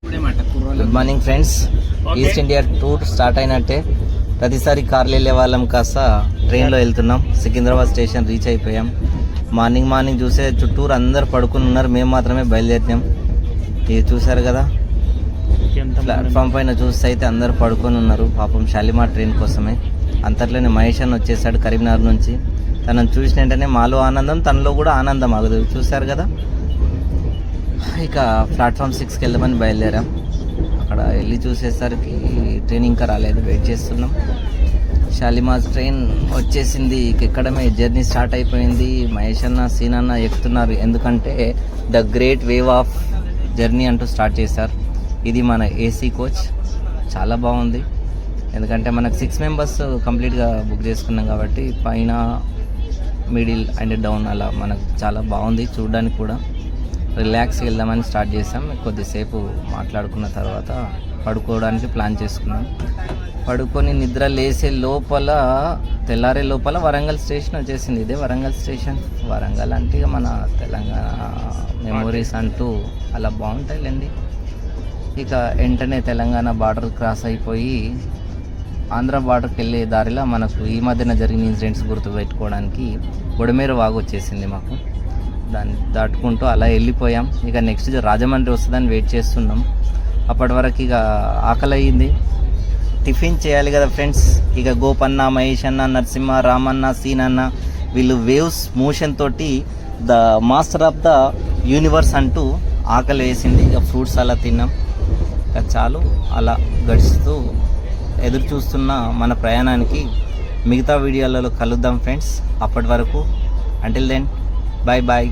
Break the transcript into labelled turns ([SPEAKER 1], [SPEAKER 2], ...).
[SPEAKER 1] Good morning friends. East India tour start అయినట్టే. ప్రతిసారి కార్లు వెళ్ళే వాళ్ళం కాస్త ట్రైన్లో వెళ్తున్నాం. సికింద్రాబాద్ స్టేషన్ రీచ్ అయిపోయాం. మార్నింగ్ చూసే చుట్టూరు అందరు పడుకుని ఉన్నారు, మేము మాత్రమే బయలుదేరినాం. ఇది చూసారు కదా, ప్లాట్ఫామ్ పైన చూస్తే అయితే అందరు పడుకొని ఉన్నారు. పాపం షాలిమార్ ట్రైన్ కోసమే. అంతట్లోనే మహేష్ అన్న వచ్చేసాడు కరీంనగర్ నుంచి. తనను చూసిన వెంటనే మాలో ఆనందం, తనలో కూడా ఆనందం ఆగదు. చూశారు కదా, ఇక ప్లాట్ఫామ్ 6కి వెళ్దామని బయలుదేరాం. అక్కడ వెళ్ళి చూసేసరికి ట్రైన్ ఇంకా రాలేదు, వెయిట్ చేస్తున్నాం. షాలిమార్ ట్రైన్ వచ్చేసింది, ఎక్కడమే జర్నీ స్టార్ట్ అయిపోయింది. మహేష్ అన్న, సీన్ అన్న ఎక్కుతున్నారు, ఎందుకంటే the great wave of journey అంటూ స్టార్ట్ చేశారు. ఇది మన ఏసీ కోచ్, చాలా బాగుంది. ఎందుకంటే మనకు 6 మెంబర్స్ కంప్లీట్గా బుక్ చేసుకున్నాం కాబట్టి పైన, మిడిల్ అండ్ డౌన్ అలా మనకు చాలా బాగుంది చూడడానికి కూడా. రిలాక్స్ వెళ్దామని స్టార్ట్ చేసాం. కొద్దిసేపు మాట్లాడుకున్న తర్వాత పడుకోవడానికి ప్లాన్ చేసుకున్నాం. పడుకొని నిద్ర లేసే లోపల, తెల్లారే లోపల వరంగల్ స్టేషన్ వచ్చేసింది. ఇదే వరంగల్ స్టేషన్. వరంగల్ అంటే మన తెలంగాణ మెమొరీస్ అంటూ అలా బాగుంటాయిలేండి. ఇక వెంటనే తెలంగాణ బార్డర్ క్రాస్ అయిపోయి ఆంధ్ర బార్డర్కి వెళ్ళే దారిలో మనకు ఈ మధ్యన జరిగిన ఇన్సిడెంట్స్ గుర్తుపెట్టుకోవడానికి బొడమేరు వాగు వచ్చేసింది మాకు. దాన్ని దాటుకుంటూ అలా వెళ్ళిపోయాం. ఇక నెక్స్ట్ రాజమండ్రి వస్తుందని వెయిట్ చేస్తున్నాం. అప్పటి వరకు ఇక ఆకలి అయ్యింది, టిఫిన్ చేయాలి కదా ఫ్రెండ్స్. ఇక గోపన్న, మహేష్ అన్న, నరసింహ, రామన్న, సీన్ అన్న వీళ్ళు వేవ్స్ మోషన్ తోటి the master of the universe అంటూ ఆకలి వేసింది. ఇక ఫ్రూట్స్ అలా తిన్నాం. ఇక చాలు అలా గడుస్తూ ఎదురు చూస్తున్న మన ప్రయాణానికి మిగతా వీడియోలలో కలుద్దాం ఫ్రెండ్స్. అప్పటి వరకు అంటిల్ దెన్ బాయ్ బాయ్.